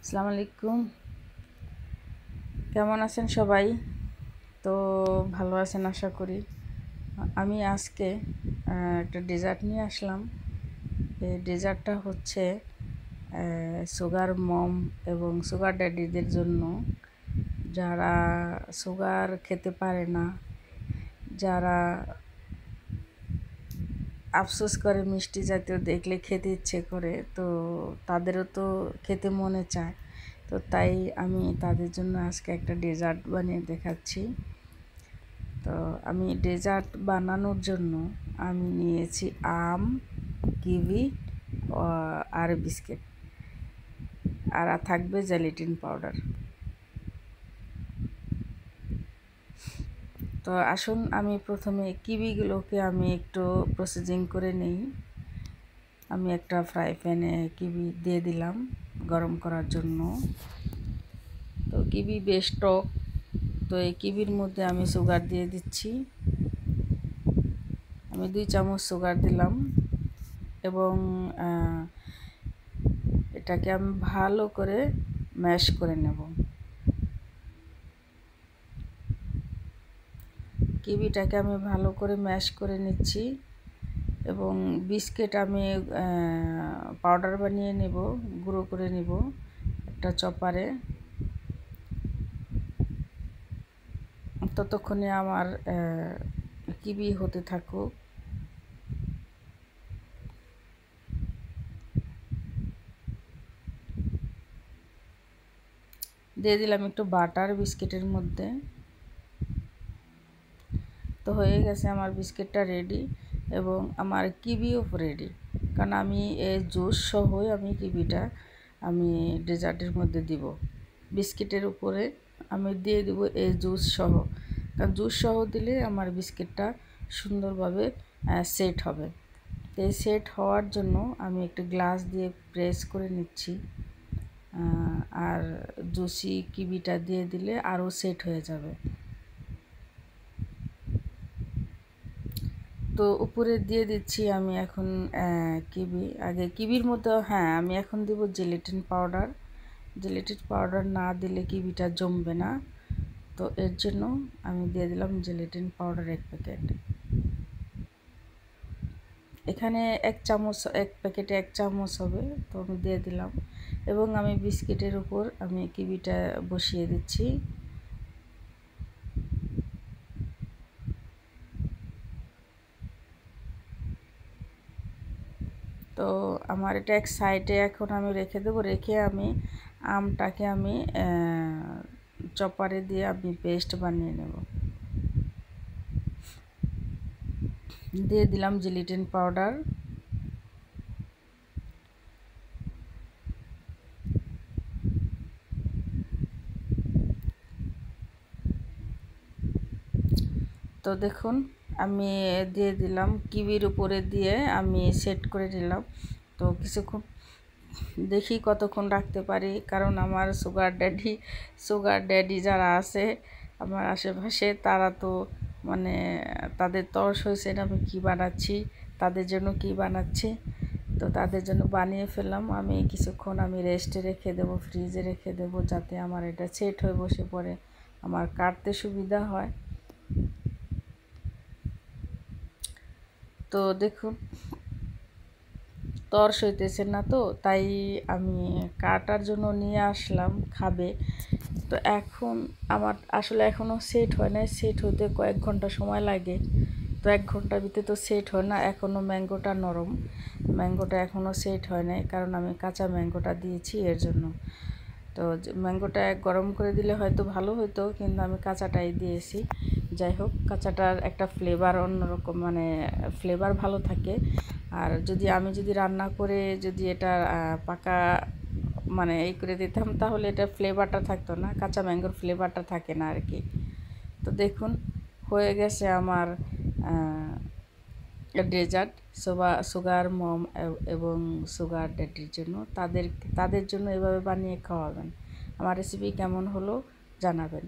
আসসালামু আলাইকুম। কেমন আছেন সবাই? তো ভালো আছেন আশা করি। আমি আজকে একটা ডেজার্ট নিয়ে আসলাম। এই ডেজার্টটা হচ্ছে সুগার মম এবং সুগার ড্যাডিদের জন্য, যারা সুগার খেতে পারে না, যারা আফসোস করে মিষ্টি জাতীয় দেখলে খেতে ইচ্ছে করে, তো তাদেরও তো খেতে মনে চায়। তো তাই আমি তাদের জন্য আজকে একটা ডেজার্ট বানিয়ে দেখাচ্ছি। তো আমি ডেজার্ট বানানোর জন্য আমি নিয়েছি আম, কিউই আর বিস্কিট, আর থাকবে জেলেটিন পাউডার। তো আসুন আমি প্রথমে কিউইগুলোকে আমি একটু প্রসেসিং করে নিই। আমি একটা ফ্রাই প্যানে কিউই দিয়ে দিলাম গরম করার জন্য। তো কিউই বেশ টক, তো এই কিউইর মধ্যে আমি সুগার দিয়ে দিচ্ছি। আমি 2 চামচ সুগার দিলাম এবং এটাকে আমি ভালো করে ম্যাশ করে নেব। কিউইটাকে আমি ভালো করে ম্যাশ করে নিচ্ছি এবং বিস্কিট আমি পাউডার বানিয়ে নেব, গুঁড়ো করে নেব একটা চপারে। ততক্ষণে আমার কিউই হতে থাকুক। দিয়ে দিলাম একটু বাটার বিস্কিটের মধ্যে। তো হয়ে গেছে আমার বিস্কিটটা রেডি এবং আমার কিউইও রেডি, কারণ আমি এই জুস সহই আমি কিউইটা আমি ডেজার্টের মধ্যে দিব। বিস্কিটের উপরে আমি দিয়ে দেব এই জুস সহ, কারণ জুস সহ দিলে আমার বিস্কিটটা সুন্দরভাবে সেট হবে। এই সেট হওয়ার জন্য আমি একটু গ্লাস দিয়ে প্রেস করে নিচ্ছি, আর জুসি কিউইটা দিয়ে দিলে আরও সেট হয়ে যাবে। তো উপরে দিয়ে দিচ্ছি আমি এখন কিউই। আগে কিউইর মধ্যে আমি এখন দিব জেলেটিন পাউডার। জেলেটিন পাউডার না দিলে কিউইটা জমবে না, তো এর জন্য আমি দিয়ে দিলাম জেলেটিন পাউডার 1 প্যাকেট। এখানে 1 চামচ, 1 প্যাকেটে 1 চামচ হবে, তো আমি দিয়ে দিলাম এবং আমি বিস্কিটের উপর আমি কিউইটা বসিয়ে দিচ্ছি। তো আমার এটা এক সাইডে এখন আমি রেখে দেবো। রেখে আমি আমটাকে আমি চপারে দিয়ে আমি পেস্ট বানিয়ে নেব। দিয়ে দিলাম জেলেটিন পাউডার। তো দেখুন আমি দিয়ে দিলাম কিউইর উপরে দিয়ে আমি সেট করে দিলাম। তো কিছুক্ষণ দেখি কতক্ষণ রাখতে পারি, কারণ আমার সুগার ড্যাডি যারা আছে আমার আশেপাশে, তারা তো মানে তাদের তর্স হয়েছে না আমি কী বানাচ্ছি, তাদের জন্য কি বানাচ্ছি। তো তাদের জন্য বানিয়ে ফেললাম। আমি কিছুক্ষণ আমি রেস্টে রেখে দেবো, ফ্রিজে রেখে দেবো, যাতে আমার এটা সেট হয়ে বসে পড়ে, আমার কাটতে সুবিধা হয়। তো দেখুন তর্স হইতেছে না, তো তাই আমি কাটার জন্য নিয়ে আসলাম, খাবে। তো এখন আমার আসলে এখনও সেট হয় না, সেট হতে কয়েক ঘন্টা সময় লাগে। তো 1 ঘন্টার ভিতরে তো সেট হয় না, এখনও ম্যাঙ্গোটা নরম, ম্যাঙ্গোটা এখনও সেট হয় নাই, কারণ আমি কাঁচা ম্যাঙ্গোটা দিয়েছি এর জন্য। তো ম্যাঙ্গোটা গরম করে দিলে হয়তো ভালো হতো, কিন্তু আমি কাঁচাটাই দিয়েছি। যাই হোক, কাঁচাটার একটা ফ্লেভার অন্যরকম, মানে ফ্লেভার ভালো থাকে। আর আমি যদি রান্না করে যদি এটা পাকা মানে এই করে দিতাম, তাহলে এটা ফ্লেভারটা থাকতো না, কাঁচা ম্যাঙ্গোর ফ্লেভারটা থাকে না আর কি। তো দেখুন হয়ে গেছে আমার ডেজার্ট সুগার মম এবং সুগার ড্যাডির জন্য। তাদের জন্য এভাবে বানিয়ে খাওয়াবেন। আমার রেসিপি কেমন হলো জানাবেন।